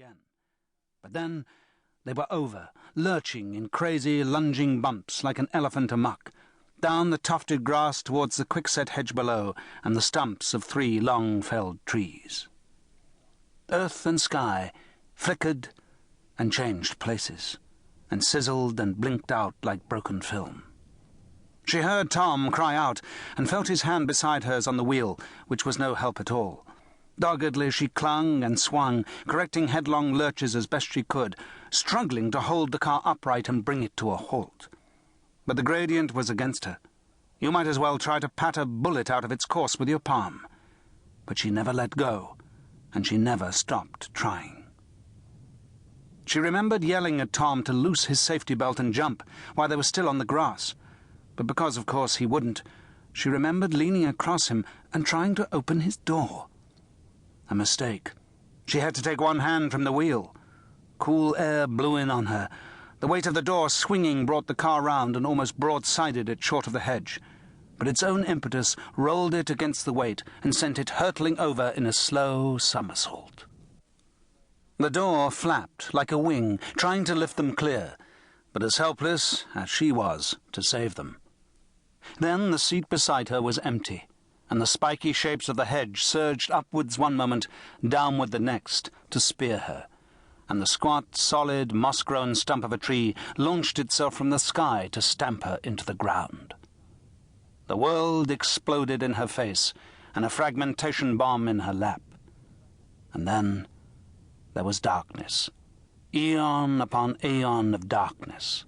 again. But then they were over, lurching in crazy, lunging bumps like an elephant amok, down the tufted grass towards the quickset hedge below and the stumps of 3 long-felled trees. Earth and sky flickered and changed places, and sizzled and blinked out like broken film. She heard Tom cry out, and felt his hand beside hers on the wheel, which was no help at all. Doggedly she clung and swung, correcting headlong lurches as best she could, struggling to hold the car upright and bring it to a halt. But the gradient was against her. You might as well try to pat a bullet out of its course with your palm. But she never let go, and she never stopped trying. She remembered yelling at Tom to loose his safety belt and jump while they were still on the grass. But because, of course, he wouldn't, she remembered leaning across him and trying to open his door. A mistake. She had to take one hand from the wheel. Cool air blew in on her. The weight of the door swinging brought the car round and almost broadsided it short of the hedge. But its own impetus rolled it against the weight and sent it hurtling over in a slow somersault. The door flapped like a wing, trying to lift them clear, but as helpless as she was to save them. Then the seat beside her was empty, and the spiky shapes of the hedge surged upwards one moment, downward the next, to spear her, and the squat, solid, moss-grown stump of a tree launched itself from the sky to stamp her into the ground. The world exploded in her face, and a fragmentation bomb in her lap. And then there was darkness, aeon upon aeon of darkness,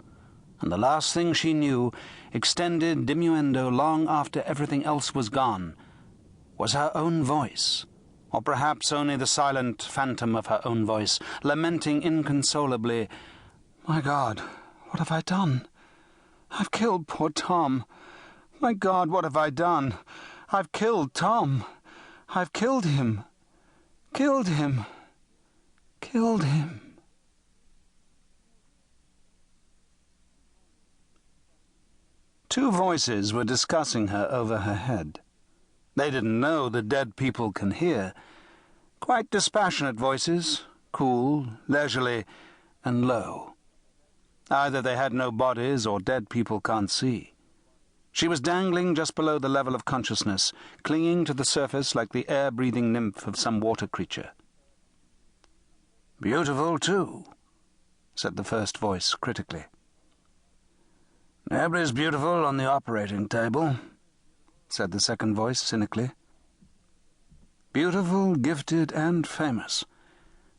and the last thing she knew, extended diminuendo long after everything else was gone, was her own voice, or perhaps only the silent phantom of her own voice, lamenting inconsolably, "My God, what have I done? I've killed poor Tom. My God, what have I done? I've killed Tom. I've killed him. Killed him. Killed him." Two voices were discussing her over her head. They didn't know that dead people can hear. Quite dispassionate voices, cool, leisurely, and low. Either they had no bodies or dead people can't see. She was dangling just below the level of consciousness, clinging to the surface like the air-breathing nymph of some water creature. "Beautiful, too," said the first voice critically. "Everybody's beautiful on the operating table," said the second voice cynically. "Beautiful, gifted, and famous.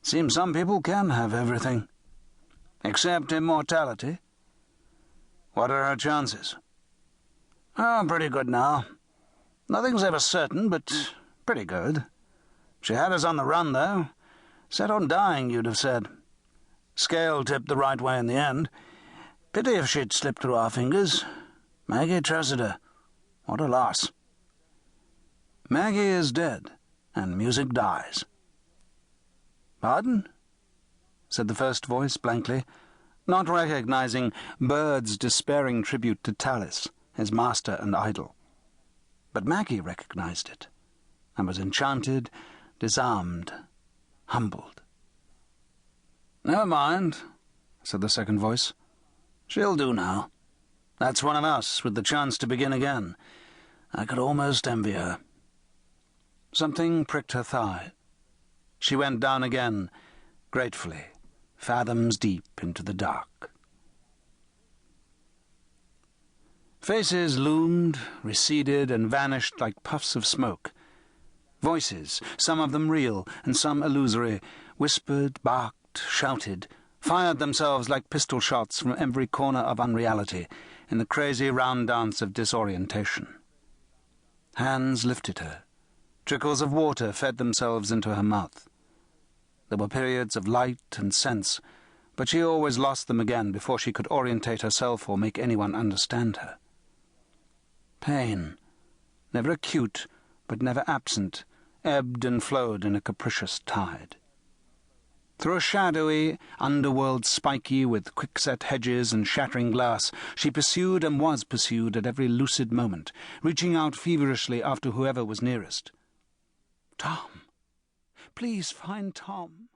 Seems some people can have everything. Except immortality. What are her chances?" "Oh, pretty good now. Nothing's ever certain, but pretty good. She had us on the run, though. Set on dying, you'd have said. Scale tipped the right way in the end. Pity if she'd slipped through our fingers. Maggie Tressider. What a loss." "Maggie is dead, and music dies." "Pardon?" said the first voice blankly, not recognizing Bird's despairing tribute to Tallis, his master and idol. But Maggie recognized it, and was enchanted, disarmed, humbled. "Never mind," said the second voice. "She'll do now. That's one of us, with the chance to begin again. I could almost envy her." Something pricked her thigh. She went down again, gratefully, fathoms deep into the dark. Faces loomed, receded, and vanished like puffs of smoke. Voices, some of them real and some illusory, whispered, barked, shouted, fired themselves like pistol shots from every corner of unreality in the crazy round dance of disorientation. Hands lifted her. Trickles of water fed themselves into her mouth. There were periods of light and sense, but she always lost them again before she could orientate herself or make anyone understand her. Pain, never acute, but never absent, ebbed and flowed in a capricious tide. Through a shadowy underworld spiky with quickset hedges and shattering glass, she pursued and was pursued at every lucid moment, reaching out feverishly after whoever was nearest. "Tom! Please find Tom!"